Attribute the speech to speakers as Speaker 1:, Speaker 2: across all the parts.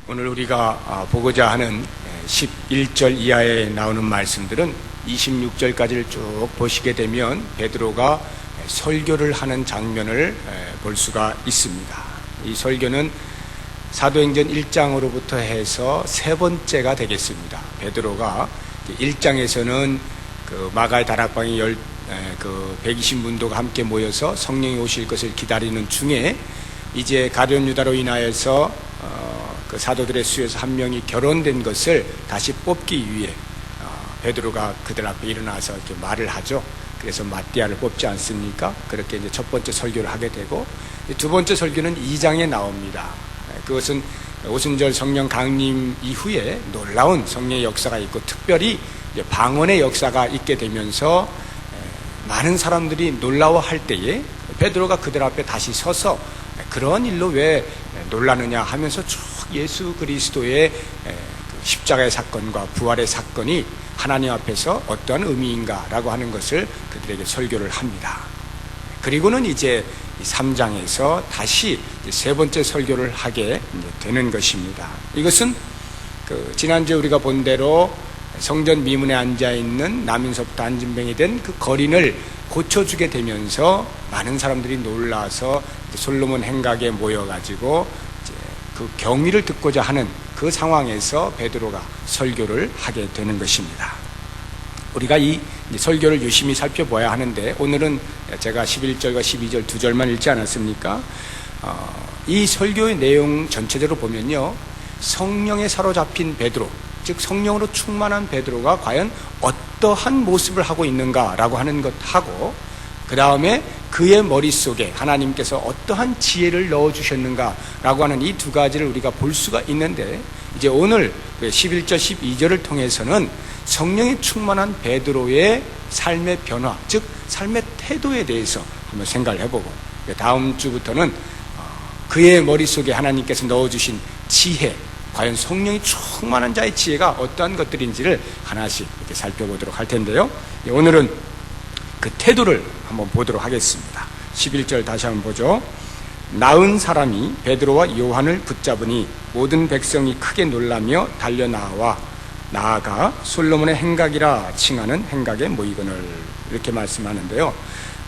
Speaker 1: 오늘 우리가 보고자 하는 11절 이하에 나오는 말씀들은 26절까지를 쭉 보시게 되면 베드로가 설교를 하는 장면을 볼 수가 있습니다. 이 설교는 사도행전 1장으로부터 해서 세 번째가 되겠습니다. 베드로가 1장에서는 그 마가의 다락방에 120문도가 함께 모여서 성령이 오실 것을 기다리는 중에 이제 가룟 유다로 인하여서 그 사도들의 수에서 한 명이 결혼된 것을 다시 뽑기 위해 베드로가 그들 앞에 일어나서 이렇게 말을 하죠. 그래서 마띠아를 뽑지 않습니까? 그렇게 이제 첫 번째 설교를 하게 되고, 두 번째 설교는 2장에 나옵니다. 그것은 오순절 성령 강림 이후에 놀라운 성령의 역사가 있고, 특별히 이제 방언의 역사가 있게 되면서 많은 사람들이 놀라워할 때에 베드로가 그들 앞에 다시 서서 그런 일로 왜 놀라느냐 하면서 쭉 예수 그리스도의 십자가의 사건과 부활의 사건이 하나님 앞에서 어떠한 의미인가라고 하는 것을 그들에게 설교를 합니다. 그리고는 이제 3장에서 다시 세 번째 설교를 하게 되는 것입니다. 이것은 지난주에 우리가 본 대로 성전 미문에 앉아있는 나민서부터 안진뱅이 된 그 거린을 고쳐주게 되면서 많은 사람들이 놀라서 솔로몬 행각에 모여가지고 이제 그 경위를 듣고자 하는 그 상황에서 베드로가 설교를 하게 되는 것입니다. 우리가 이 설교를 유심히 살펴봐야 하는데, 오늘은 제가 11절과 12절 두 절만 읽지 않았습니까? 이 설교의 내용 전체적으로 보면요, 성령에 사로잡힌 베드로, 즉 성령으로 충만한 베드로가 과연 어떠한 모습을 하고 있는가라고 하는 것하고, 그 다음에 그의 머릿속에 하나님께서 어떠한 지혜를 넣어주셨는가라고 하는 이 두 가지를 우리가 볼 수가 있는데, 이제 오늘 11절 12절을 통해서는 성령에 충만한 베드로의 삶의 변화, 즉 삶의 태도에 대해서 한번 생각을 해보고, 다음 주부터는 그의 머릿속에 하나님께서 넣어주신 지혜, 과연 성령이 충만한 자의 지혜가 어떠한 것들인지를 하나씩 이렇게 살펴보도록 할 텐데요. 오늘은 그 태도를 한번 보도록 하겠습니다. 11절 다시 한번 보죠. 나은 사람이 베드로와 요한을 붙잡으니 모든 백성이 크게 놀라며 달려 나아가 솔로몬의 행각이라 칭하는 행각에 모이거늘, 이렇게 말씀하는데요.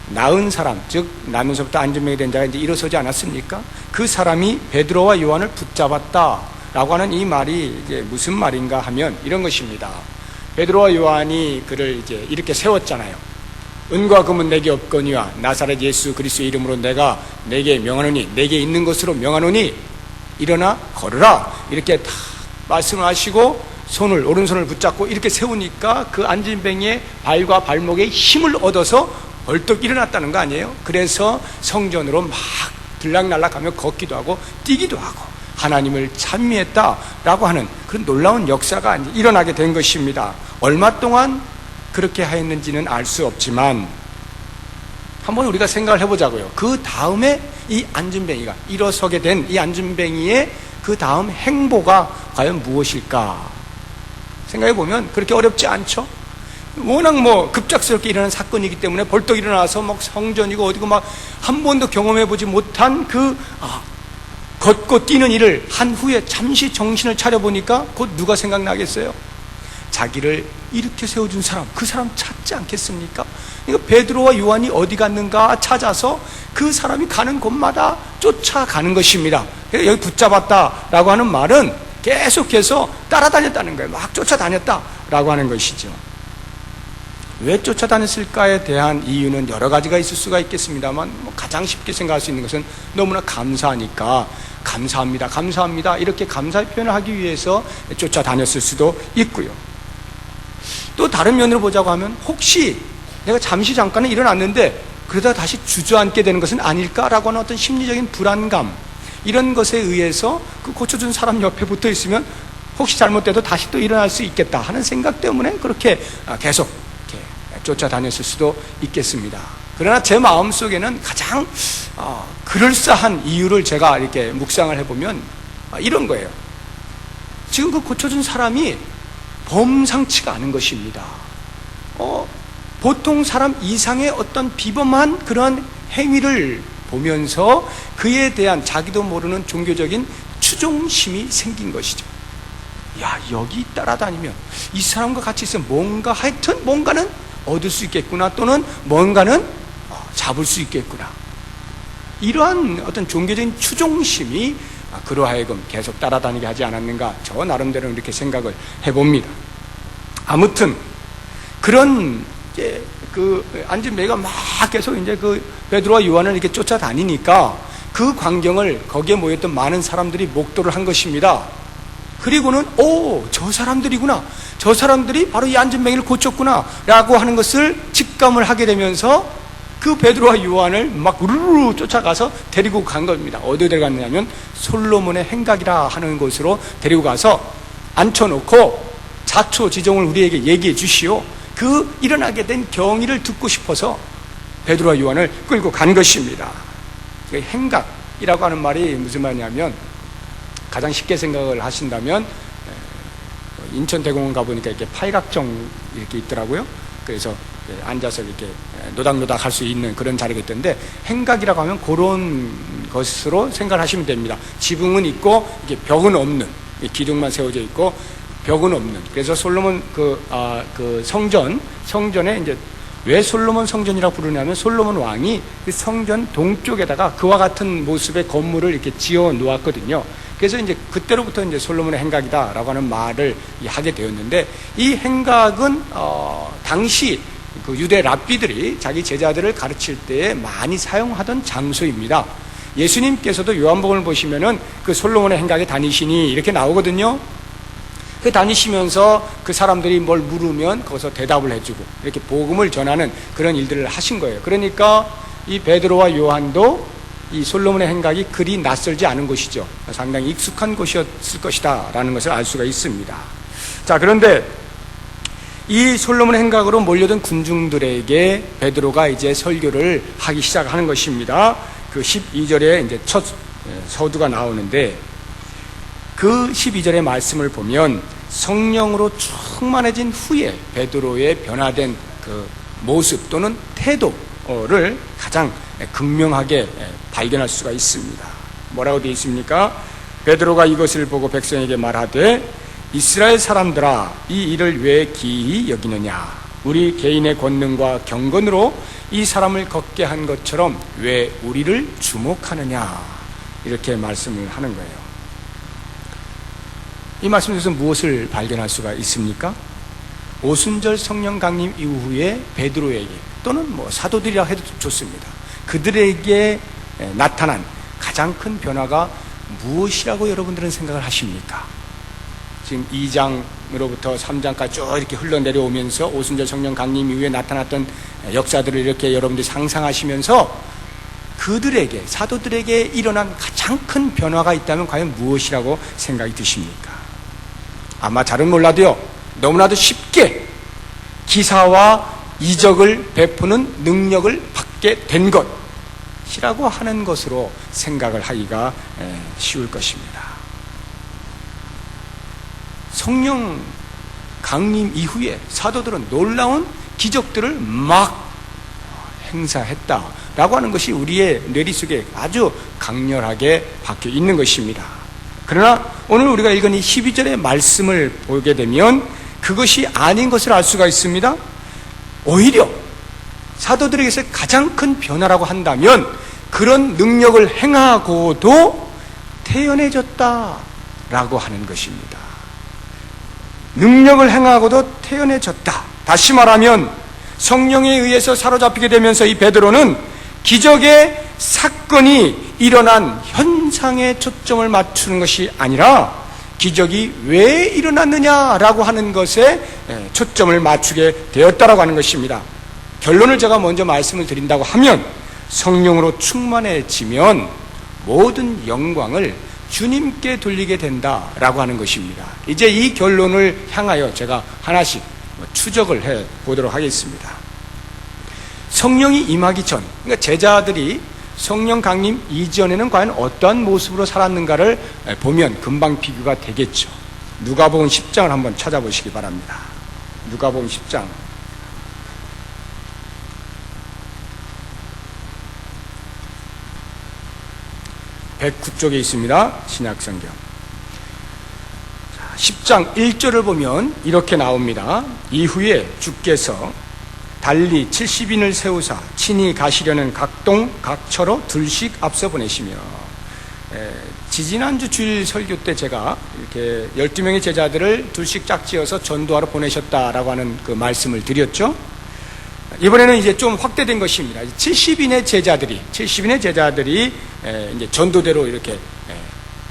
Speaker 1: 나은 사람, 즉 나면서부터 안진뱅이 된 자가 이제 일어서지 않았습니까? 그 사람이 베드로와 요한을 붙잡았다라고 하는 이 말이 이제 무슨 말인가 하면 이런 것입니다. 베드로와 요한이 그를 이제 이렇게 세웠잖아요. 은과 금은 내게 없거니와 나사렛 예수 그리스도의 이름으로 내가 내게 명하노니, 내게 있는 것으로 명하노니 일어나 걸으라, 이렇게 다 말씀을 하시고 오른손을 붙잡고 이렇게 세우니까 그 안진뱅이의 발과 발목에 힘을 얻어서 벌떡 일어났다는 거 아니에요? 그래서 성전으로 막 들락날락하며 걷기도 하고 뛰기도 하고 하나님을 찬미했다라고 하는 그런 놀라운 역사가 일어나게 된 것입니다. 얼마 동안 그렇게 하였는지는 알 수 없지만 한번 우리가 생각을 해보자고요. 그 다음에 이 안진뱅이가 일어서게 된 이 안진뱅이의 그 다음 행보가 과연 무엇일까 생각해보면 그렇게 어렵지 않죠? 워낙 급작스럽게 일어난 사건이기 때문에 벌떡 일어나서 성전이고 어디고 한 번도 경험해보지 못한 걷고 뛰는 일을 한 후에 잠시 정신을 차려보니까 곧 누가 생각나겠어요? 자기를 이렇게 세워준 사람, 그 사람 찾지 않겠습니까? 그러니까 베드로와 요한이 어디 갔는가 찾아서 그 사람이 가는 곳마다 쫓아가는 것입니다. 여기 붙잡았다라고 하는 말은 계속해서 따라다녔다는 거예요. 막 쫓아다녔다라고 하는 것이죠. 왜 쫓아다녔을까에 대한 이유는 여러 가지가 있을 수가 있겠습니다만, 가장 쉽게 생각할 수 있는 것은 너무나 감사하니까 감사합니다 이렇게 감사의 표현을 하기 위해서 쫓아다녔을 수도 있고요. 또 다른 면으로 보자고 하면 혹시 내가 잠깐은 일어났는데 그러다 다시 주저앉게 되는 것은 아닐까라고 하는 어떤 심리적인 불안감, 이런 것에 의해서 그 고쳐준 사람 옆에 붙어 있으면 혹시 잘못돼도 다시 또 일어날 수 있겠다 하는 생각 때문에 그렇게 계속 이렇게 쫓아다녔을 수도 있겠습니다. 그러나 제 마음속에는 가장 그럴싸한 이유를 제가 이렇게 묵상을 해보면 이런 거예요. 지금 그 고쳐준 사람이 범상치가 않은 것입니다. 보통 사람 이상의 어떤 비범한 그런 행위를 보면서 그에 대한 자기도 모르는 종교적인 추종심이 생긴 것이죠. 야, 여기 따라다니면 이 사람과 같이 있으면 뭔가 하여튼 뭔가는 얻을 수 있겠구나, 또는 뭔가는 잡을 수 있겠구나. 이러한 어떤 종교적인 추종심이 그로 하여금 계속 따라다니게 하지 않았는가, 저 나름대로 이렇게 생각을 해봅니다. 아무튼 그런 안진뱅이가 막 계속 이제 베드로와 요한을 이렇게 쫓아다니니까 그 광경을 거기에 모였던 많은 사람들이 목도를 한 것입니다. 그리고는 저 사람들이구나, 저 사람들이 바로 이 안진뱅이를 고쳤구나 라고 하는 것을 직감을 하게 되면서 그 베드로와 요한을 막 우르르 쫓아가서 데리고 간 겁니다. 어디에 데려갔느냐면 솔로몬의 행각이라 하는 곳으로 데리고 가서 앉혀놓고 자초지종을 우리에게 얘기해 주시오. 그 일어나게 된 경위를 듣고 싶어서 베드로와 요한을 끌고 간 것입니다. 행각이라고 하는 말이 무슨 말이냐면, 가장 쉽게 생각을 하신다면 인천대공원 가보니까 이렇게 팔각정 이렇게 있더라고요. 그래서 앉아서 이렇게 노닥노닥 할 수 있는 그런 자리가 있던데, 행각이라고 하면 그런 것으로 생각을 하시면 됩니다. 지붕은 있고 이게 벽은 없는, 기둥만 세워져 있고 벽은 없는. 그래서 솔로몬 성전에 이제 왜 솔로몬 성전이라고 부르냐면, 솔로몬 왕이 그 성전 동쪽에다가 그와 같은 모습의 건물을 이렇게 지어 놓았거든요. 그래서 이제 그때로부터 이제 솔로몬의 행각이다라고 하는 말을 하게 되었는데, 이 행각은 당시 그 유대 랍비들이 자기 제자들을 가르칠 때에 많이 사용하던 장소입니다. 예수님께서도 요한복음을 보시면은 그 솔로몬의 행각에 다니시니 이렇게 나오거든요. 그 다니시면서 그 사람들이 뭘 물으면 거기서 대답을 해주고 이렇게 복음을 전하는 그런 일들을 하신 거예요. 그러니까 이 베드로와 요한도 이 솔로몬의 행각이 그리 낯설지 않은 곳이죠. 상당히 익숙한 곳이었을 것이다 라는 것을 알 수가 있습니다. 자, 그런데 이 솔로몬의 행각으로 몰려든 군중들에게 베드로가 이제 설교를 하기 시작하는 것입니다. 그 12절에 이제 첫 서두가 나오는데, 그 12절의 말씀을 보면 성령으로 충만해진 후에 베드로의 변화된 그 모습 또는 태도를 가장 극명하게 발견할 수가 있습니다. 뭐라고 되어 있습니까? 베드로가 이것을 보고 백성에게 말하되, 이스라엘 사람들아, 이 일을 왜 기이 여기느냐? 우리 개인의 권능과 경건으로 이 사람을 걷게 한 것처럼 왜 우리를 주목하느냐? 이렇게 말씀을 하는 거예요. 이 말씀에서 무엇을 발견할 수가 있습니까? 오순절 성령 강림 이후에 베드로에게, 또는 사도들이라 해도 좋습니다, 그들에게 나타난 가장 큰 변화가 무엇이라고 여러분들은 생각을 하십니까? 지금 2장으로부터 3장까지 쭉 이렇게 흘러내려오면서 오순절 성령 강림 이후에 나타났던 역사들을 이렇게 여러분들이 상상하시면서 그들에게, 사도들에게 일어난 가장 큰 변화가 있다면 과연 무엇이라고 생각이 드십니까? 아마 잘은 몰라도요, 너무나도 쉽게 기사와 이적을 베푸는 능력을 받게 된 것이라고 하는 것으로 생각을 하기가 쉬울 것입니다. 성령 강림 이후에 사도들은 놀라운 기적들을 막 행사했다라고 하는 것이 우리의 뇌리 속에 아주 강렬하게 박혀 있는 것입니다. 그러나 오늘 우리가 읽은 이 12절의 말씀을 보게 되면 그것이 아닌 것을 알 수가 있습니다. 오히려 사도들에게서 가장 큰 변화라고 한다면, 그런 능력을 행하고도 태연해졌다라고 하는 것입니다. 능력을 행하고도 태연해졌다. 다시 말하면 성령에 의해서 사로잡히게 되면서 이 베드로는 기적의 사건이 일어난 현상에 초점을 맞추는 것이 아니라 기적이 왜 일어났느냐라고 하는 것에 초점을 맞추게 되었다라고 하는 것입니다. 결론을 제가 먼저 말씀을 드린다고 하면, 성령으로 충만해지면 모든 영광을 주님께 돌리게 된다라고 하는 것입니다. 이제 이 결론을 향하여 제가 하나씩 추적을 해 보도록 하겠습니다. 성령이 임하기 전, 그러니까 제자들이 성령 강림 이전에는 과연 어떠한 모습으로 살았는가를 보면 금방 비교가 되겠죠. 누가복음 10장을 한번 찾아보시기 바랍니다. 누가복음 10장. 109쪽에 있습니다. 신약성경 10장 1절을 보면 이렇게 나옵니다. 이후에 주께서 달리 70인을 세우사 친히 가시려는 각동 각처로 둘씩 앞서 보내시며, 지지난주 주일 설교 때 제가 이렇게 12명의 제자들을 둘씩 짝지어서 전도하러 보내셨다라고 하는 그 말씀을 드렸죠. 이번에는 이제 좀 확대된 것입니다. 70인의 제자들이 이제 전도대로 이렇게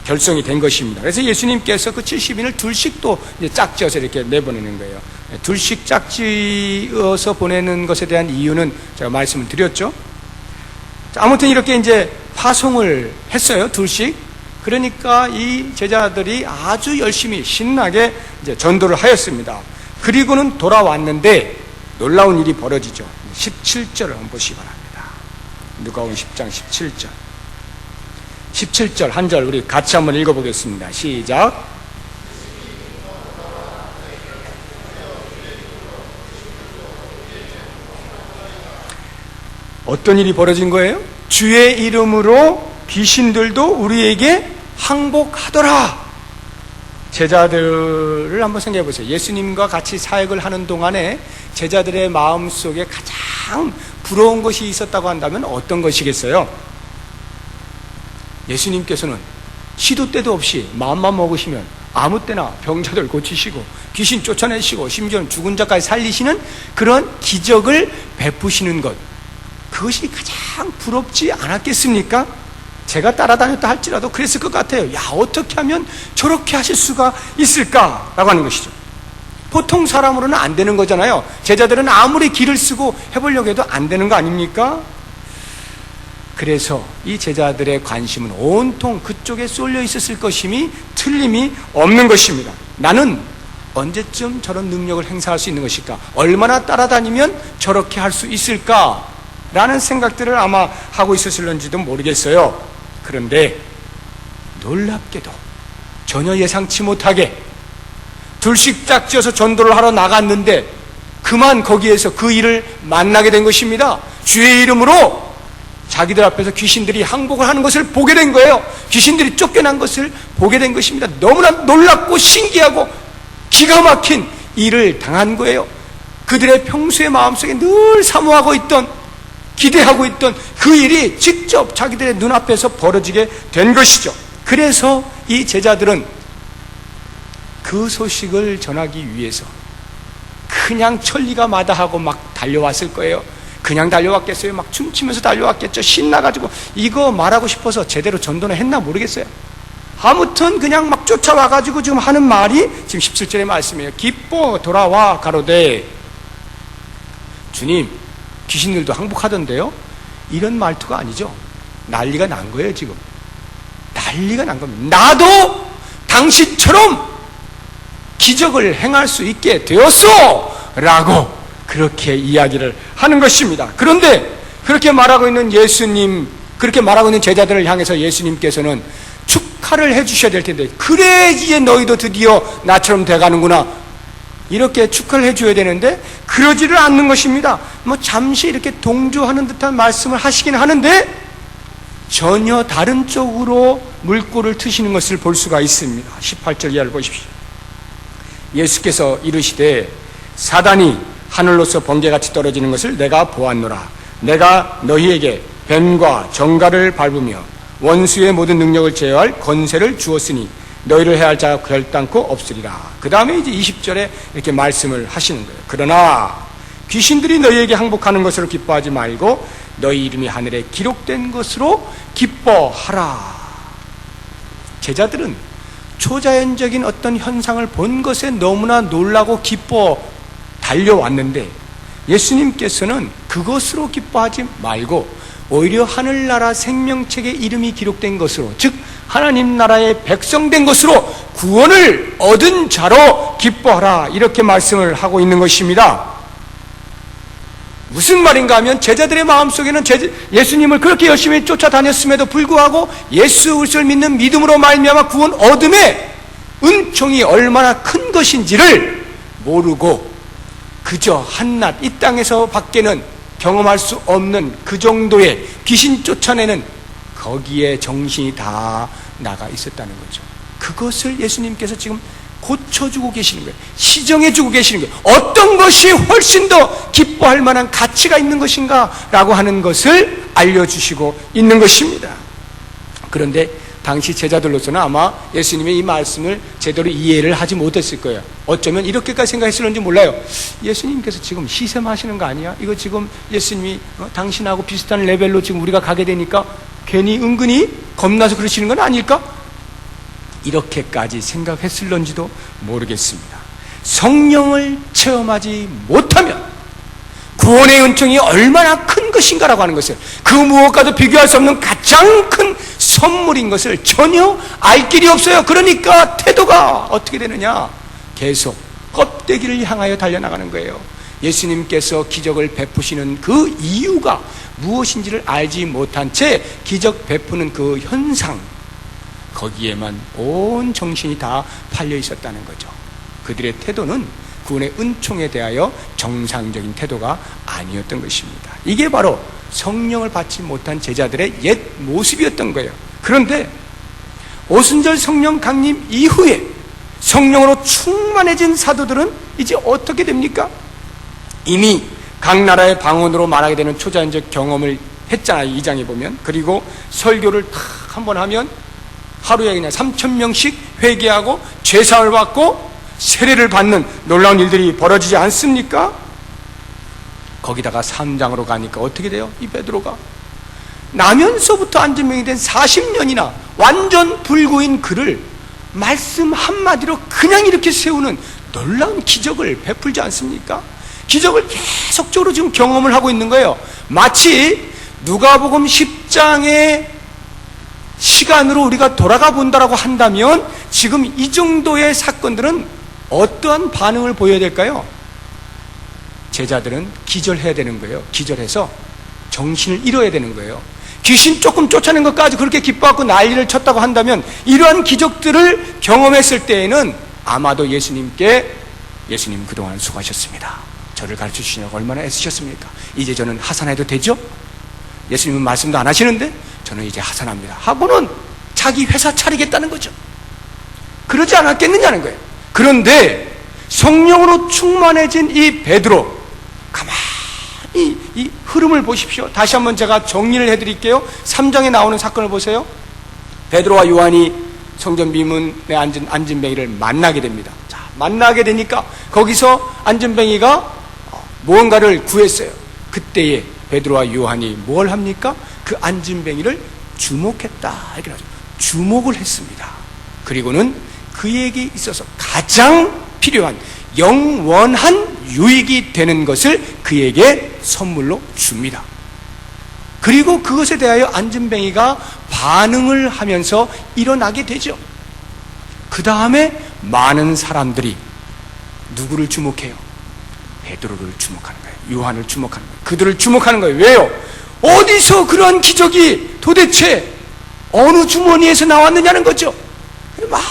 Speaker 1: 결성이 된 것입니다. 그래서 예수님께서 그 70인을 둘씩 또 이제 짝지어서 이렇게 내보내는 거예요. 둘씩 짝지어서 보내는 것에 대한 이유는 제가 말씀을 드렸죠. 아무튼 이렇게 이제 파송을 했어요. 둘씩. 그러니까 이 제자들이 아주 열심히 신나게 이제 전도를 하였습니다. 그리고는 돌아왔는데 놀라운 일이 벌어지죠. 17절을 한번 보시기 바랍니다. 누가복음 10장 17절. 17절 한 절 우리 같이 한번 읽어보겠습니다. 시작. 어떤 일이 벌어진 거예요? 주의 이름으로 귀신들도 우리에게 항복하더라. 제자들을 한번 생각해 보세요. 예수님과 같이 사역을 하는 동안에 제자들의 마음속에 가장 부러운 것이 있었다고 한다면 어떤 것이겠어요? 예수님께서는 시도 때도 없이 마음만 먹으시면 아무 때나 병자들 고치시고 귀신 쫓아내시고 심지어는 죽은 자까지 살리시는 그런 기적을 베푸시는 것, 그것이 가장 부럽지 않았겠습니까? 제가 따라다녔다 할지라도 그랬을 것 같아요. 야, 어떻게 하면 저렇게 하실 수가 있을까라고 하는 것이죠. 보통 사람으로는 안 되는 거잖아요. 제자들은 아무리 기를 쓰고 해보려고 해도 안 되는 거 아닙니까? 그래서 이 제자들의 관심은 온통 그쪽에 쏠려 있었을 것임이 틀림이 없는 것입니다. 나는 언제쯤 저런 능력을 행사할 수 있는 것일까? 얼마나 따라다니면 저렇게 할 수 있을까? 라는 생각들을 아마 하고 있었을런지도 모르겠어요. 그런데 놀랍게도 전혀 예상치 못하게 둘씩 짝지어서 전도를 하러 나갔는데 그만 거기에서 그 일을 만나게 된 것입니다. 주의 이름으로 자기들 앞에서 귀신들이 항복을 하는 것을 보게 된 거예요. 귀신들이 쫓겨난 것을 보게 된 것입니다. 너무나 놀랍고 신기하고 기가 막힌 일을 당한 거예요. 그들의 평소의 마음속에 늘 사모하고 있던, 기대하고 있던 그 일이 직접 자기들의 눈앞에서 벌어지게 된 것이죠. 그래서 이 제자들은 그 소식을 전하기 위해서 그냥 천리가 마다하고 막 달려왔을 거예요. 그냥 달려왔겠어요? 막 춤추면서 달려왔겠죠. 신나가지고 이거 말하고 싶어서 제대로 전도는 했나 모르겠어요. 아무튼 그냥 막 쫓아와가지고 지금 하는 말이 지금 17절의 말씀이에요. 기뻐 돌아와 가로되 주님, 귀신들도 항복하던데요? 이런 말투가 아니죠. 난리가 난 거예요. 지금 난리가 난 겁니다. 나도 당신처럼 기적을 행할 수 있게 되었어! 라고 그렇게 이야기를 하는 것입니다. 그런데 그렇게 말하고 있는 예수님, 그렇게 말하고 있는 제자들을 향해서 예수님께서는 축하를 해주셔야 될 텐데, 그래 이제 너희도 드디어 나처럼 돼가는구나, 이렇게 축하를 해줘야 되는데 그러지를 않는 것입니다. 뭐 잠시 이렇게 동조하는 듯한 말씀을 하시긴 하는데 전혀 다른 쪽으로 물꼬를 트시는 것을 볼 수가 있습니다. 18절 이하를 보십시오. 예수께서 이르시되 사단이 하늘로서 번개같이 떨어지는 것을 내가 보았노라. 내가 너희에게 뱀과 정갈을 밟으며 원수의 모든 능력을 제어할 권세를 주었으니 너희를 해할 자가 결단코 없으리라. 그 다음에 이제 20절에 이렇게 말씀을 하시는 거예요. 그러나 귀신들이 너희에게 항복하는 것으로 기뻐하지 말고 너희 이름이 하늘에 기록된 것으로 기뻐하라. 제자들은 초자연적인 어떤 현상을 본 것에 너무나 놀라고 기뻐 달려왔는데 예수님께서는 그것으로 기뻐하지 말고 오히려 하늘나라 생명책의 이름이 기록된 것으로, 즉 하나님 나라의 백성된 것으로 구원을 얻은 자로 기뻐하라, 이렇게 말씀을 하고 있는 것입니다. 무슨 말인가 하면 제자들의 마음속에는 예수님을 그렇게 열심히 쫓아다녔음에도 불구하고 예수 그리스도를 믿는 믿음으로 말미암아 구원 얻음의 은총이 얼마나 큰 것인지를 모르고 그저 한낱 이 땅에서 밖에는 경험할 수 없는 그 정도의 귀신 쫓아내는 거기에 정신이 다 나가 있었다는 거죠. 그것을 예수님께서 지금 고쳐주고 계시는 거예요. 시정해주고 계시는 거예요. 어떤 것이 훨씬 더 기뻐할 만한 가치가 있는 것인가 라고 하는 것을 알려주시고 있는 것입니다. 그런데 당시 제자들로서는 아마 예수님의 이 말씀을 제대로 이해를 하지 못했을 거예요. 어쩌면 이렇게까지 생각했을는지 몰라요. 예수님께서 지금 시샘하시는 거 아니야? 이거 지금 예수님이 당신하고 비슷한 레벨로 지금 우리가 가게 되니까 괜히 은근히 겁나서 그러시는 건 아닐까? 이렇게까지 생각했을런지도 모르겠습니다. 성령을 체험하지 못하면 구원의 은총이 얼마나 큰 것인가라고 하는 것을, 그 무엇과도 비교할 수 없는 가장 큰 선물인 것을 전혀 알 길이 없어요. 그러니까 태도가 어떻게 되느냐? 계속 껍데기를 향하여 달려나가는 거예요. 예수님께서 기적을 베푸시는 그 이유가 무엇인지를 알지 못한 채 기적 베푸는 그 현상, 거기에만 온 정신이 다 팔려 있었다는 거죠. 그들의 태도는 구원의 은총에 대하여 정상적인 태도가 아니었던 것입니다. 이게 바로 성령을 받지 못한 제자들의 옛 모습이었던 거예요. 그런데 오순절 성령 강림 이후에 성령으로 충만해진 사도들은 이제 어떻게 됩니까? 이미 각 나라의 방언으로 말하게 되는 초자연적 경험을 했잖아요. 2장에 보면. 그리고 설교를 탁 한번 하면 하루에 그냥 3,000명씩 회개하고 죄사함을 받고 세례를 받는 놀라운 일들이 벌어지지 않습니까? 거기다가 3장으로 가니까 어떻게 돼요? 이 베드로가 나면서부터 안전병이 된 40년이나 완전 불구인 그를 말씀 한마디로 그냥 이렇게 세우는 놀라운 기적을 베풀지 않습니까? 기적을 계속적으로 지금 경험을 하고 있는 거예요. 마치 누가복음 10장의 시간으로 우리가 돌아가 본다라고 한다면 지금 이 정도의 사건들은 어떠한 반응을 보여야 될까요? 제자들은 기절해야 되는 거예요. 기절해서 정신을 잃어야 되는 거예요. 귀신 조금 쫓아낸 것까지 그렇게 기뻐하고 난리를 쳤다고 한다면 이러한 기적들을 경험했을 때에는 아마도 예수님 그동안 수고하셨습니다. 저를 가르쳐 주시려고 얼마나 애쓰셨습니까? 이제 저는 하산해도 되죠? 예수님은 말씀도 안 하시는데 저는 이제 하산합니다 하고는 자기 회사 차리겠다는 거죠. 그러지 않았겠느냐는 거예요. 그런데 성령으로 충만해진 이 베드로, 가만히 이 흐름을 보십시오. 다시 한번 제가 정리를 해드릴게요. 3장에 나오는 사건을 보세요. 베드로와 요한이 성전 비문에 앉은 안진뱅이를 만나게 됩니다. 자, 만나게 되니까 거기서 안진뱅이가 무언가를 구했어요. 그때에 베드로와 요한이 뭘 합니까? 그 안진뱅이를 주목했다. 이렇게 하죠. 주목을 했습니다. 그리고는 그에게 있어서 가장 필요한 영원한 유익이 되는 것을 그에게 선물로 줍니다. 그리고 그것에 대하여 안진뱅이가 반응을 하면서 일어나게 되죠. 그 다음에 많은 사람들이 누구를 주목해요? 베드로를 주목하는 거예요. 요한을 주목하는 거예요. 그들을 주목하는 거예요. 왜요? 어디서 그러한 기적이 도대체 어느 주머니에서 나왔느냐는 거죠. 막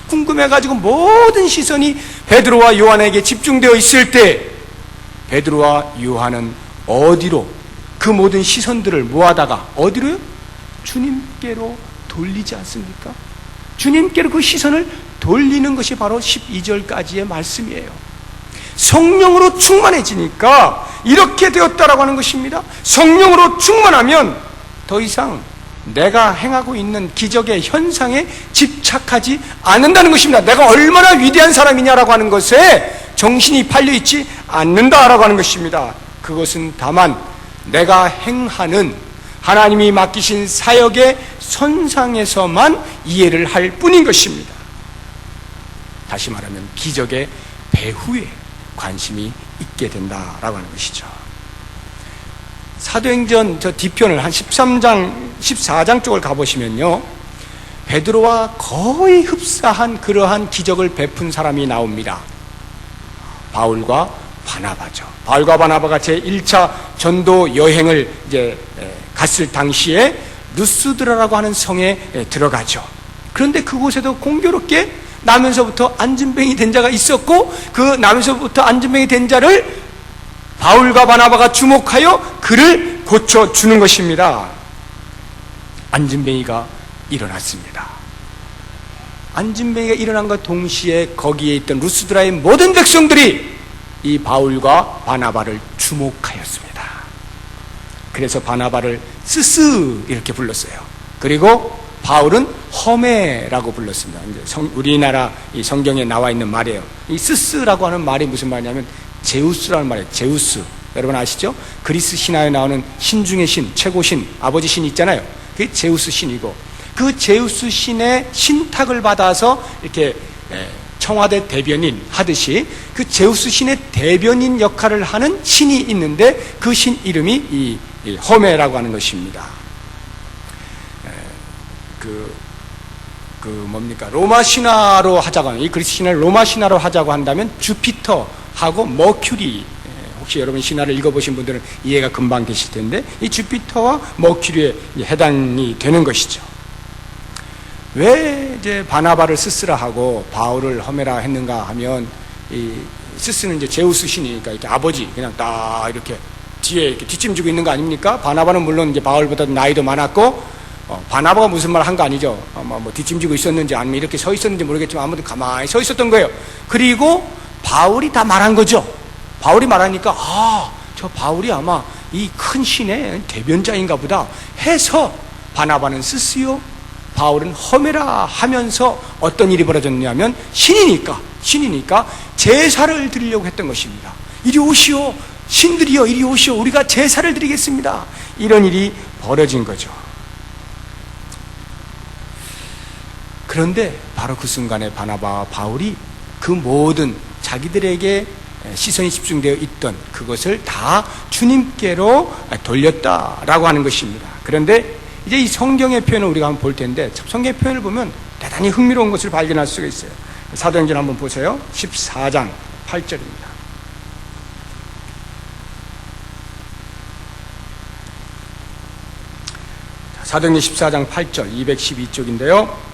Speaker 1: 궁금해가지고 모든 시선이 베드로와 요한에게 집중되어 있을 때 베드로와 요한은 어디로 그 모든 시선들을 모아다가 어디로요? 주님께로 돌리지 않습니까? 주님께로 그 시선을 돌리는 것이 바로 12절까지의 말씀이에요. 성령으로 충만해지니까 이렇게 되었다라고 하는 것입니다. 성령으로 충만하면 더 이상 내가 행하고 있는 기적의 현상에 집착하지 않는다는 것입니다. 내가 얼마나 위대한 사람이냐라고 하는 것에 정신이 팔려있지 않는다라고 하는 것입니다. 그것은 다만 내가 행하는 하나님이 맡기신 사역의 선상에서만 이해를 할 뿐인 것입니다. 다시 말하면 기적의 배후에 관심이 있게 된다라고 하는 것이죠. 사도행전 저 뒤편을 한 13장, 14장 쪽을 가보시면요, 베드로와 거의 흡사한 그러한 기적을 베푼 사람이 나옵니다. 바울과 바나바죠. 바울과 바나바가 제1차 전도 여행을 이제 갔을 당시에 루스드라라고 하는 성에 들어가죠. 그런데 그곳에도 공교롭게 나면서부터 안진뱅이 된 자가 있었고, 그 나면서부터 안진뱅이 된 자를 바울과 바나바가 주목하여 그를 고쳐주는 것입니다. 안진뱅이가 일어났습니다. 안진뱅이가 일어난과 동시에 거기에 있던 루스드라의 모든 백성들이 이 바울과 바나바를 주목하였습니다. 그래서 바나바를 스스 이렇게 불렀어요. 그리고 바울은 허메라고 불렀습니다. 우리나라 이 성경에 나와 있는 말이에요. 이 스스라고 하는 말이 무슨 말이냐면 제우스라는 말이에요. 제우스. 여러분 아시죠? 그리스 신화에 나오는 신 중의 신, 최고 신, 아버지 신 있잖아요. 그게 제우스 신이고, 그 제우스 신의 신탁을 받아서 이렇게 청와대 대변인 하듯이 그 제우스 신의 대변인 역할을 하는 신이 있는데 그 신 이름이 이 허메라고 하는 것입니다. 뭡니까? 로마 신화로 하자고 하면, 이 그리스 신화를 로마 신화로 하자고 한다면 주피터하고 머큐리, 혹시 여러분 신화를 읽어보신 분들은 이해가 금방 되실 텐데, 이 주피터와 머큐리에 해당이 되는 것이죠. 왜 이제 바나바를 스스라 하고 바울을 허메라 했는가 하면, 이 스스는 이제 제우스 신이니까 이렇게 아버지 그냥 딱 이렇게 뒤에 이렇게 뒷짐지고 있는 거 아닙니까? 바나바는 물론 이제 바울보다 나이도 많았고, 바나바가 무슨 말 한 거 아니죠. 뭐 뒷짐지고 있었는지 아니면 이렇게 서 있었는지 모르겠지만 아무튼 가만히 서 있었던 거예요. 그리고 바울이 다 말한 거죠. 바울이 말하니까 저 바울이 아마 이 큰 신의 대변자인가 보다 해서 바나바는 스스요, 바울은 허메라 하면서 어떤 일이 벌어졌냐면 신이니까 제사를 드리려고 했던 것입니다. 이리 오시오, 신들이여 이리 오시오, 우리가 제사를 드리겠습니다. 이런 일이 벌어진 거죠. 그런데 바로 그 순간에 바나바와 바울이 그 모든 자기들에게 시선이 집중되어 있던 그것을 다 주님께로 돌렸다라고 하는 것입니다. 그런데 이제 이 성경의 표현을 우리가 한번 볼 텐데, 성경의 표현을 보면 대단히 흥미로운 것을 발견할 수가 있어요. 사도행전 한번 보세요. 14장 8절입니다. 사도행전 14장 8절 212쪽인데요.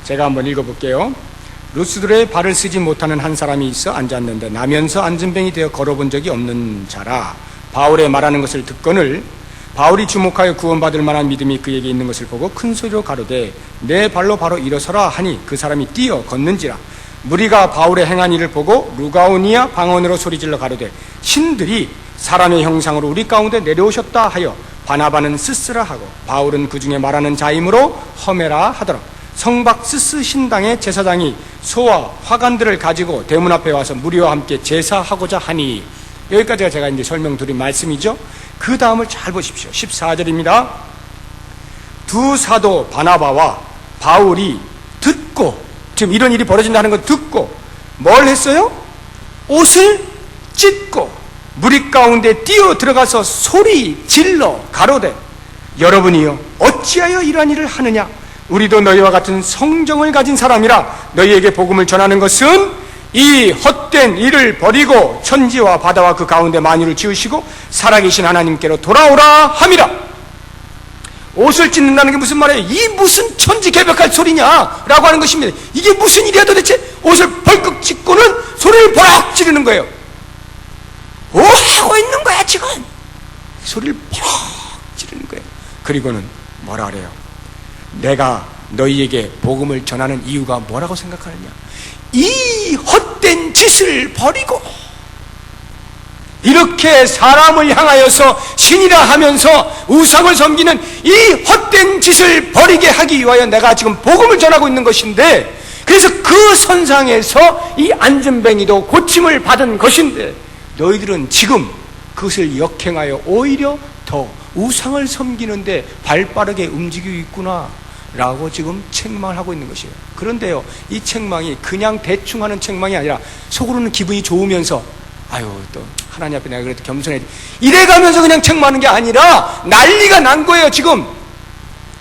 Speaker 1: 제가 한번 읽어볼게요. 루스드라의 발을 쓰지 못하는 한 사람이 있어 앉았는데 나면서 안진뱅이 되어 걸어본 적이 없는 자라. 바울의 말하는 것을 듣거늘 바울이 주목하여 구원받을 만한 믿음이 그에게 있는 것을 보고 큰 소리로 가로되 내 발로 바로 일어서라 하니 그 사람이 뛰어 걷는지라. 무리가 바울의 행한 일을 보고 루가오니아 방언으로 소리질러 가로되 신들이 사람의 형상으로 우리 가운데 내려오셨다 하여 바나바는 스스라 하고 바울은 그 중에 말하는 자이므로 허메라 하더라. 성박 스스 신당의 제사장이 소와 화관들을 가지고 대문 앞에 와서 무리와 함께 제사하고자 하니, 여기까지가 제가 이제 설명드린 말씀이죠. 그 다음을 잘 보십시오. 14절입니다. 두 사도 바나바와 바울이 듣고, 지금 이런 일이 벌어진다는 걸 듣고 뭘 했어요? 옷을 찢고 무리 가운데 뛰어 들어가서 소리 질러 가로되 여러분이여 어찌하여 이러한 일을 하느냐? 우리도 너희와 같은 성정을 가진 사람이라 너희에게 복음을 전하는 것은 이 헛된 일을 버리고 천지와 바다와 그 가운데 만유를 지으시고 살아계신 하나님께로 돌아오라 함이라. 옷을 찢는다는 게 무슨 말이에요? 이 무슨 천지개벽할 소리냐 라고 하는 것입니다. 이게 무슨 일이야 도대체? 옷을 벌컥 찢고는 소리를 버럭 지르는 거예요. 뭐 하고 있는 거야 지금? 소리를 버럭 지르는 거예요. 그리고는 뭐라 그래요? 내가 너희에게 복음을 전하는 이유가 뭐라고 생각하느냐? 이 헛된 짓을 버리고 이렇게 사람을 향하여서 신이라 하면서 우상을 섬기는 이 헛된 짓을 버리게 하기 위하여 내가 지금 복음을 전하고 있는 것인데, 그래서 그 선상에서 이 안진뱅이도 고침을 받은 것인데 너희들은 지금 그것을 역행하여 오히려 더 우상을 섬기는데 발빠르게 움직이고 있구나 라고 지금 책망을 하고 있는 것이에요. 그런데요, 이 책망이 그냥 대충 하는 책망이 아니라 속으로는 기분이 좋으면서 아유 또 하나님 앞에 내가 그래도 겸손해 이래가면서 그냥 책망하는 게 아니라 난리가 난 거예요. 지금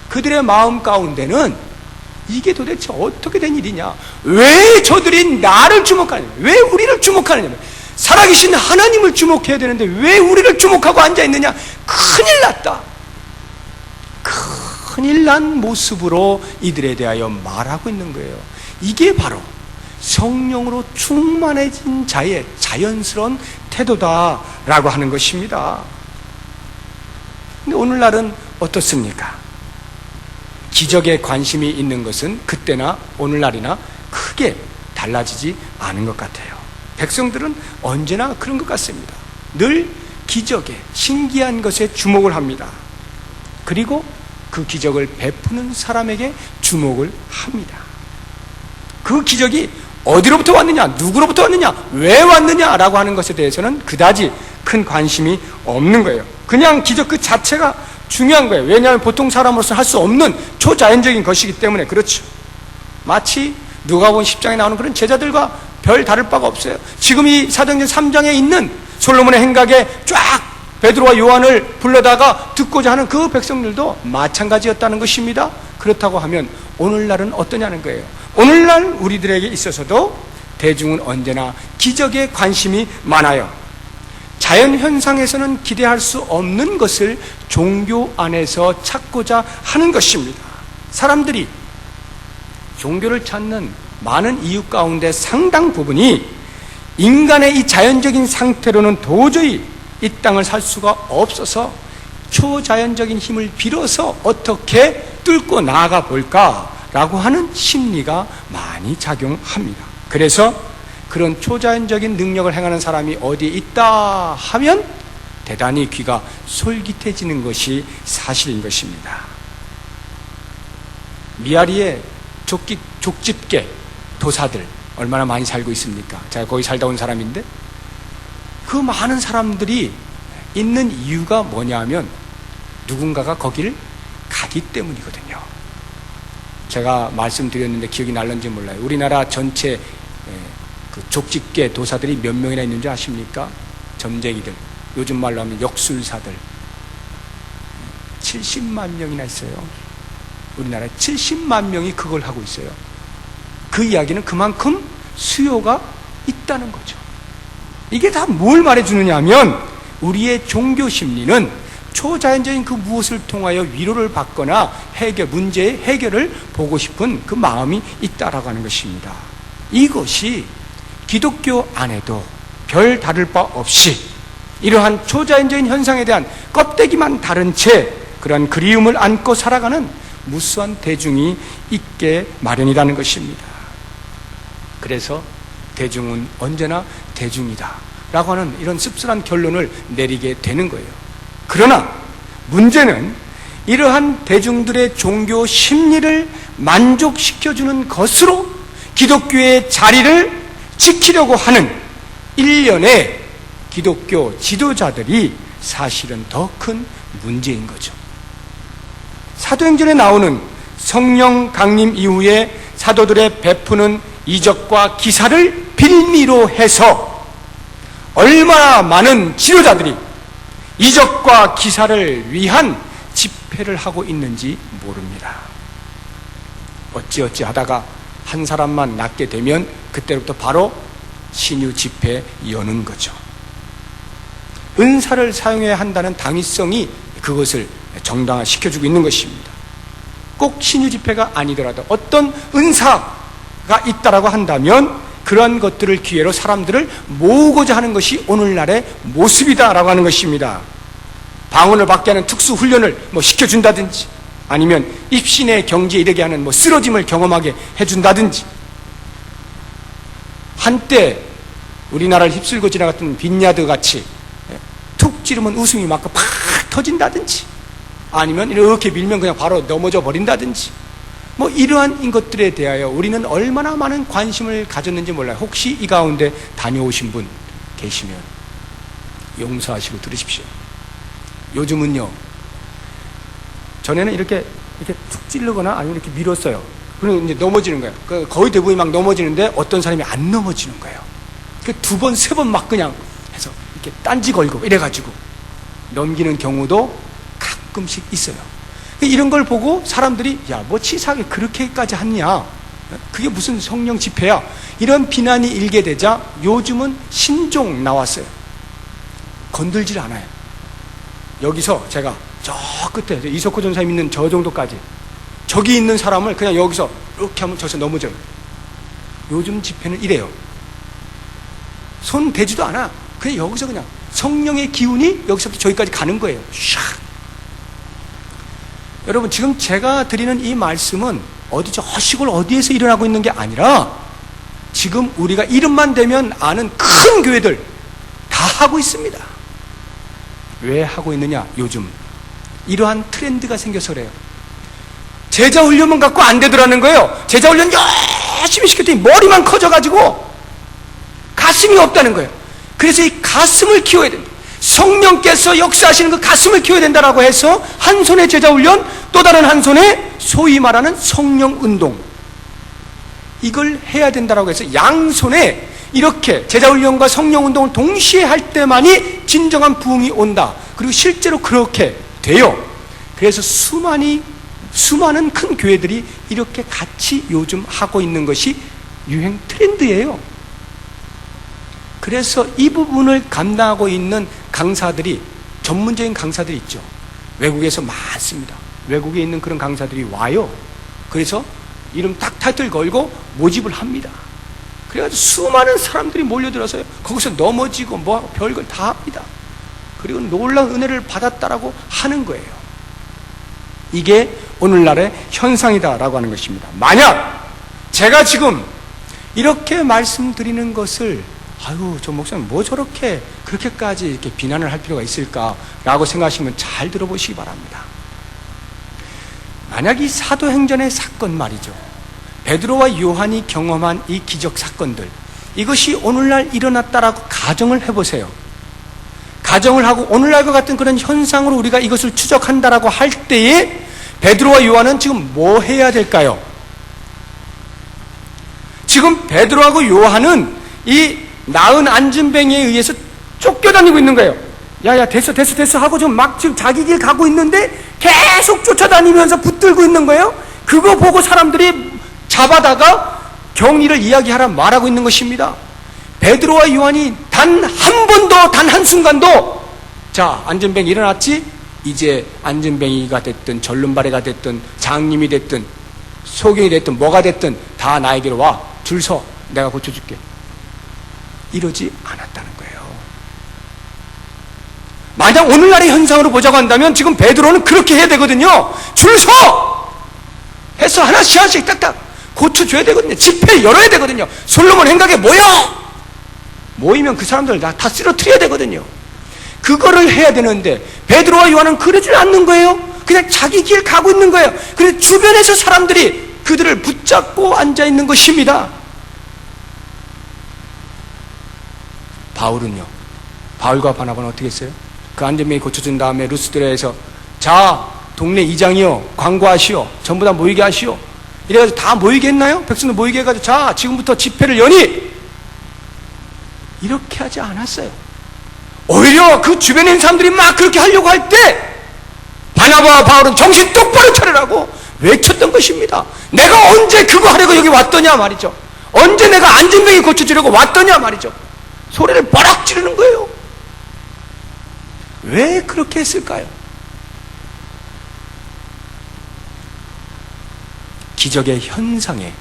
Speaker 1: 그들의 마음 가운데는 이게 도대체 어떻게 된 일이냐, 왜 저들이 나를 주목하느냐, 왜 우리를 주목하느냐, 살아계신 하나님을 주목해야 되는데 왜 우리를 주목하고 앉아있느냐, 큰일 났다, 큰일 난 모습으로 이들에 대하여 말하고 있는 거예요. 이게 바로 성령으로 충만해진 자의 자연스러운 태도다라고 하는 것입니다. 근데 오늘날은 어떻습니까? 기적에 관심이 있는 것은 그때나 오늘날이나 크게 달라지지 않은 것 같아요. 백성들은 언제나 그런 것 같습니다. 늘 기적에, 신기한 것에 주목을 합니다. 그리고 그 기적을 베푸는 사람에게 주목을 합니다. 그 기적이 어디로부터 왔느냐, 누구로부터 왔느냐, 왜 왔느냐라고 하는 것에 대해서는 그다지 큰 관심이 없는 거예요. 그냥 기적 그 자체가 중요한 거예요. 왜냐하면 보통 사람으로서 할 수 없는 초자연적인 것이기 때문에. 그렇죠. 마치 누가복음 10장에 나오는 그런 제자들과 별 다를 바가 없어요. 지금 이 사도행전 3장에 있는 솔로몬의 행각에 쫙 베드로와 요한을 불러다가 듣고자 하는 그 백성들도 마찬가지였다는 것입니다. 그렇다고 하면 오늘날은 어떠냐는 거예요. 오늘날 우리들에게 있어서도 대중은 언제나 기적에 관심이 많아요. 자연현상에서는 기대할 수 없는 것을 종교 안에서 찾고자 하는 것입니다. 사람들이 종교를 찾는 많은 이유 가운데 상당 부분이 인간의 이 자연적인 상태로는 도저히 이 땅을 살 수가 없어서 초자연적인 힘을 빌어서 어떻게 뚫고 나아가 볼까라고 하는 심리가 많이 작용합니다. 그래서 그런 초자연적인 능력을 행하는 사람이 어디에 있다 하면 대단히 귀가 솔깃해지는 것이 사실인 것입니다. 미아리의 족집게 도사들 얼마나 많이 살고 있습니까? 제가 거기 살다 온 사람인데 그 많은 사람들이 있는 이유가 뭐냐면 누군가가 거기를 가기 때문이거든요. 제가 말씀드렸는데 기억이 날는지 몰라요. 우리나라 전체 그 족집게 도사들이 몇 명이나 있는지 아십니까? 점쟁이들, 요즘 말로 하면 역술사들 70만 명이나 있어요. 우리나라에 70만 명이 그걸 하고 있어요. 그 이야기는 그만큼 수요가 있다는 거죠. 이게 다 뭘 말해주느냐 하면 우리의 종교 심리는 초자연적인 그 무엇을 통하여 위로를 받거나 문제의 해결을 보고 싶은 그 마음이 있다라고 하는 것입니다. 이것이 기독교 안에도 별 다를 바 없이 이러한 초자연적인 현상에 대한 껍데기만 다른 채 그러한 그리움을 안고 살아가는 무수한 대중이 있게 마련이라는 것입니다. 그래서 대중은 언제나 대중이다 라고 하는 이런 씁쓸한 결론을 내리게 되는 거예요. 그러나 문제는 이러한 대중들의 종교 심리를 만족시켜주는 것으로 기독교의 자리를 지키려고 하는 일련의 기독교 지도자들이 사실은 더 큰 문제인 거죠. 사도행전에 나오는 성령 강림 이후에 사도들의 베푸는 이적과 기사를 빌미로 해서 얼마나 많은 지도자들이 이적과 기사를 위한 집회를 하고 있는지 모릅니다. 어찌어찌 하다가 한 사람만 낫게 되면 그때부터 바로 신유 집회 여는 거죠. 은사를 사용해야 한다는 당위성이 그것을 정당화시켜주고 있는 것입니다. 꼭 신유 집회가 아니더라도 어떤 은사가 있다라고 한다면 그러한 것들을 기회로 사람들을 모으고자 하는 것이 오늘날의 모습이다라고 하는 것입니다. 방언을 받게 하는 특수 훈련을 시켜준다든지 아니면 입신의 경지에 이르게 하는 쓰러짐을 경험하게 해준다든지 한때 우리나라를 휩쓸고 지나갔던 빈야드 같이 툭 찌르면 웃음이 막 팍 터진다든지 아니면 이렇게 밀면 그냥 바로 넘어져 버린다든지 이러한 것들에 대하여 우리는 얼마나 많은 관심을 가졌는지 몰라요. 혹시 이 가운데 다녀오신 분 계시면 용서하시고 들으십시오. 요즘은요, 전에는 이렇게 툭 찌르거나 아니면 이렇게 밀었어요. 그러면 이제 넘어지는 거예요. 거의 대부분이 막 넘어지는데 어떤 사람이 안 넘어지는 거예요. 두 번, 세 번 막 그냥 해서 이렇게 딴지 걸고 이래가지고 넘기는 경우도 가끔씩 있어요. 이런 걸 보고 사람들이 치사하게 그렇게까지 하냐, 그게 무슨 성령 집회야, 이런 비난이 일게 되자 요즘은 신종 나왔어요. 건들질 않아요. 여기서 제가 저 끝에 이석호 전사님 있는 저 정도까지 저기 있는 사람을 그냥 여기서 이렇게 하면 저기서 넘어져요. 요즘 집회는 이래요. 손 대지도 않아. 그냥 여기서 그냥 성령의 기운이 여기서부터 저기까지 가는 거예요. 샥. 여러분, 지금 제가 드리는 이 말씀은 어디 저 시골 어디에서 일어나고 있는 게 아니라 지금 우리가 이름만 대면 아는 큰 교회들 다 하고 있습니다. 왜 하고 있느냐? 요즘 이러한 트렌드가 생겨서 그래요. 제자 훈련만 갖고 안 되더라는 거예요. 제자 훈련 열심히 시켰더니 머리만 커져가지고 가슴이 없다는 거예요. 그래서 이 가슴을 키워야 된다. 성령께서 역사하시는 그 가슴을 키워야 된다라고 해서 한 손에 제자 훈련, 또 다른 한 손에 소위 말하는 성령 운동, 이걸 해야 된다라고 해서 양손에 이렇게 제자 훈련과 성령 운동을 동시에 할 때만이 진정한 부흥이 온다. 그리고 실제로 그렇게 돼요. 그래서 수많은 큰 교회들이 이렇게 같이 요즘 하고 있는 것이 유행 트렌드예요. 그래서 이 부분을 감당하고 있는 강사들이, 전문적인 강사들이 있죠. 외국에서 많습니다. 외국에 있는 그런 강사들이 와요. 그래서 이름 딱 타이틀 걸고 모집을 합니다. 그래가지고 수많은 사람들이 몰려들어서요, 거기서 넘어지고 뭐 별걸 다 합니다. 그리고 놀라운 은혜를 받았다라고 하는 거예요. 이게 오늘날의 현상이다라고 하는 것입니다. 만약 제가 지금 이렇게 말씀드리는 것을 아유, 저 목사님 뭐 저렇게 그렇게까지 이렇게 비난을 할 필요가 있을까라고 생각하시면 잘 들어보시기 바랍니다. 만약 이 사도행전의 사건 말이죠, 베드로와 요한이 경험한 이 기적 사건들, 이것이 오늘날 일어났다라고 가정을 해보세요. 가정을 하고 오늘날과 같은 그런 현상으로 우리가 이것을 추적한다라고 할 때에 베드로와 요한은 지금 뭐 해야 될까요? 지금 베드로하고 요한은 이 나은 안진뱅이에 의해서 쫓겨다니고 있는 거예요. 야야 됐어 하고 지금 자기 길 가고 있는데 계속 쫓아다니면서 붙들고 있는 거예요. 그거 보고 사람들이 잡아다가 경위를 이야기하라 말하고 있는 것입니다. 베드로와 요한이 단 한 번도, 단 한순간도 자, 안진뱅이 일어났지? 이제 안진뱅이가 됐든 전륜발이가 됐든 장님이 됐든 소경이 됐든 뭐가 됐든 다 나에게로 와, 줄 서, 내가 고쳐줄게, 이러지 않았다는 거예요. 만약 오늘날의 현상으로 보자고 한다면 지금 베드로는 그렇게 해야 되거든요. 줄 서! 해서 하나씩 딱딱 고쳐줘야 되거든요. 집회 열어야 되거든요. 솔로몬 행각에 모이면 그 사람들 다 쓰러뜨려야 되거든요. 그거를 해야 되는데 베드로와 요한은 그러지 않는 거예요. 그냥 자기 길 가고 있는 거예요. 그래서 주변에서 사람들이 그들을 붙잡고 앉아있는 것입니다. 바울은요, 바울과 바나바는 어떻게 했어요? 그 안전병이 고쳐진 다음에 루스드라에서 자, 동네 이장이요, 광고하시오, 전부 다 모이게 하시오, 이래가지고 다 모이게 했나요? 백성들 모이게 해가지고 자, 지금부터 집회를 여니, 이렇게 하지 않았어요. 오히려 그 주변에 있는 사람들이 막 그렇게 하려고 할 때 바나바와 바울은 정신 똑바로 차리라고 외쳤던 것입니다. 내가 언제 그거 하려고 여기 왔더냐 말이죠. 언제 내가 안진병이 고쳐주려고 왔더냐 말이죠. 소리를 버럭 지르는 거예요. 왜 그렇게 했을까요? 기적의 현상에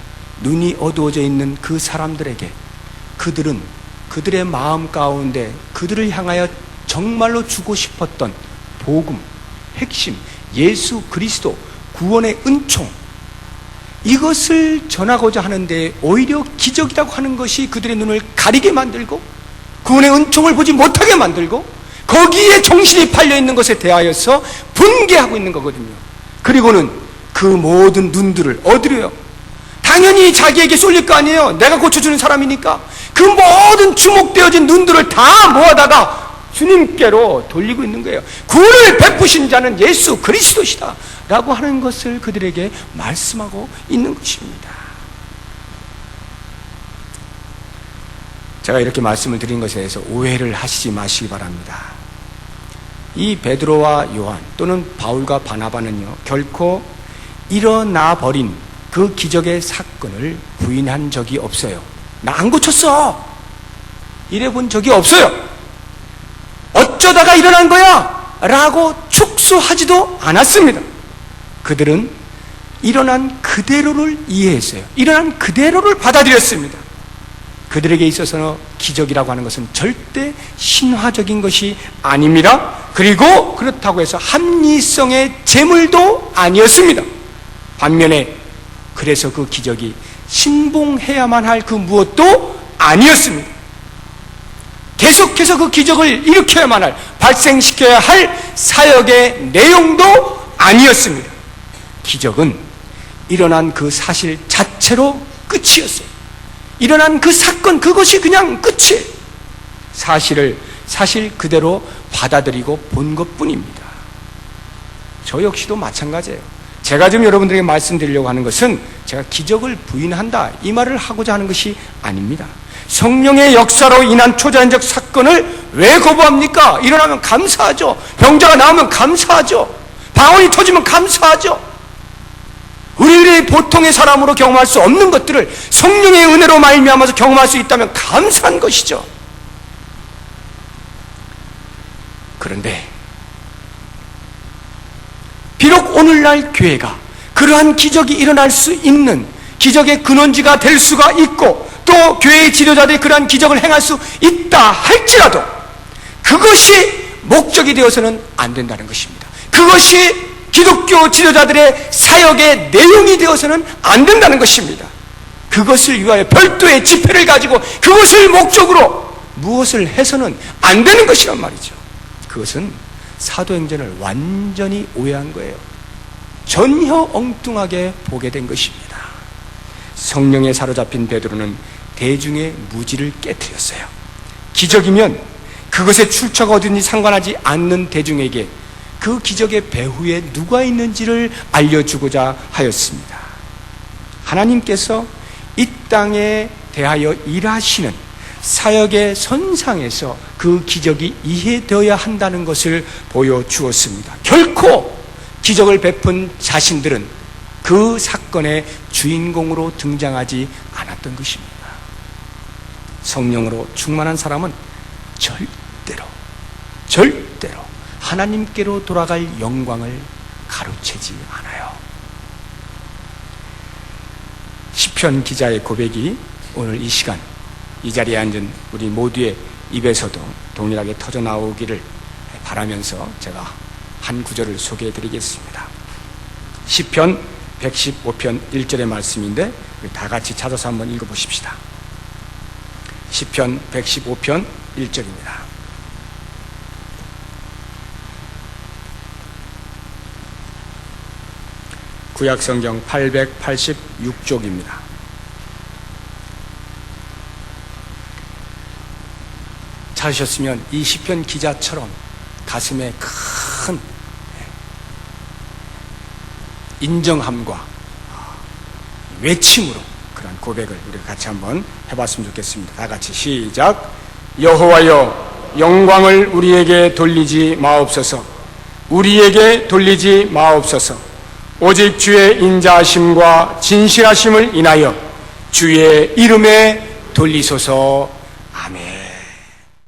Speaker 1: 눈이 어두워져 있는 그 사람들에게 그들은 그들의 마음 가운데 그들을 향하여 정말로 주고 싶었던 복음, 핵심, 예수 그리스도, 구원의 은총, 이것을 전하고자 하는데 오히려 기적이라고 하는 것이 그들의 눈을 가리게 만들고 구원의 은총을 보지 못하게 만들고 거기에 정신이 팔려있는 것에 대하여서 분개하고 있는 거거든요. 그리고는 그 모든 눈들을 어디로요? 당연히 자기에게 쏠릴 거 아니에요. 내가 고쳐주는 사람이니까. 그 모든 주목되어진 눈들을 다 모아다가 주님께로 돌리고 있는 거예요. 구원을 베푸신 자는 예수 그리스도시다 라고 하는 것을 그들에게 말씀하고 있는 것입니다. 제가 이렇게 말씀을 드린 것에 대해서 오해를 하시지 마시기 바랍니다. 이 베드로와 요한 또는 바울과 바나바는요, 결코 일어나 버린 그 기적의 사건을 부인한 적이 없어요. 나 안 고쳤어, 이래 본 적이 없어요. 어쩌다가 일어난 거야 라고 축소하지도 않았습니다. 그들은 일어난 그대로를 이해했어요. 일어난 그대로를 받아들였습니다. 그들에게 있어서는 기적이라고 하는 것은 절대 신화적인 것이 아닙니다. 그리고 그렇다고 해서 합리성의 제물도 아니었습니다. 반면에 그래서 그 기적이 신봉해야만 할 그 무엇도 아니었습니다. 계속해서 그 기적을 일으켜야만 할, 발생시켜야 할 사역의 내용도 아니었습니다. 기적은 일어난 그 사실 자체로 끝이었어요. 일어난 그 사건, 그것이 그냥 끝이에요. 사실을 사실 그대로 받아들이고 본 것뿐입니다. 저 역시도 마찬가지예요. 제가 지금 여러분들에게 말씀드리려고 하는 것은 제가 기적을 부인한다, 이 말을 하고자 하는 것이 아닙니다. 성령의 역사로 인한 초자연적 사건을 왜 거부합니까? 일어나면 감사하죠. 병자가 나오면 감사하죠. 방언이 터지면 감사하죠. 우리들이 보통의 사람으로 경험할 수 없는 것들을 성령의 은혜로 말미암아서 경험할 수 있다면 감사한 것이죠. 그런데 비록 오늘날 교회가 그러한 기적이 일어날 수 있는 기적의 근원지가 될 수가 있고, 또 교회의 지도자들이 그러한 기적을 행할 수 있다 할지라도 그것이 목적이 되어서는 안 된다는 것입니다. 그것이 기독교 지도자들의 사역의 내용이 되어서는 안 된다는 것입니다. 그것을 위하여 별도의 집회를 가지고 그것을 목적으로 무엇을 해서는 안 되는 것이란 말이죠. 그것은 사도행전을 완전히 오해한 거예요. 전혀 엉뚱하게 보게 된 것입니다. 성령에 사로잡힌 베드로는 대중의 무지를 깨뜨렸어요. 기적이면 그것의 출처가 어딘지 상관하지 않는 대중에게 그 기적의 배후에 누가 있는지를 알려주고자 하였습니다. 하나님께서 이 땅에 대하여 일하시는 사역의 선상에서 그 기적이 이해되어야 한다는 것을 보여주었습니다. 결코 기적을 베푼 자신들은 그 사건의 주인공으로 등장하지 않았던 것입니다. 성령으로 충만한 사람은 절대로 하나님께로 돌아갈 영광을 가로채지 않아요. 시편 기자의 고백이 오늘 이 시간 이 자리에 앉은 우리 모두의 입에서도 동일하게 터져 나오기를 바라면서 제가 한 구절을 소개해 드리겠습니다. 시편 115편 1절의 말씀인데 우리 다 같이 찾아서 한번 읽어보십시다. 시편 115편 1절입니다. 구약성경 886쪽입니다. 찾으셨으면 이 시편 기자처럼 가슴에 큰 인정함과 외침으로 그런 고백을 우리가 같이 한번 해봤으면 좋겠습니다. 다 같이 시작. 여호와여, 영광을 우리에게 돌리지 마옵소서. 우리에게 돌리지 마옵소서. 오직 주의 인자하심과 진실하심을 인하여 주의 이름에 돌리소서. 아멘.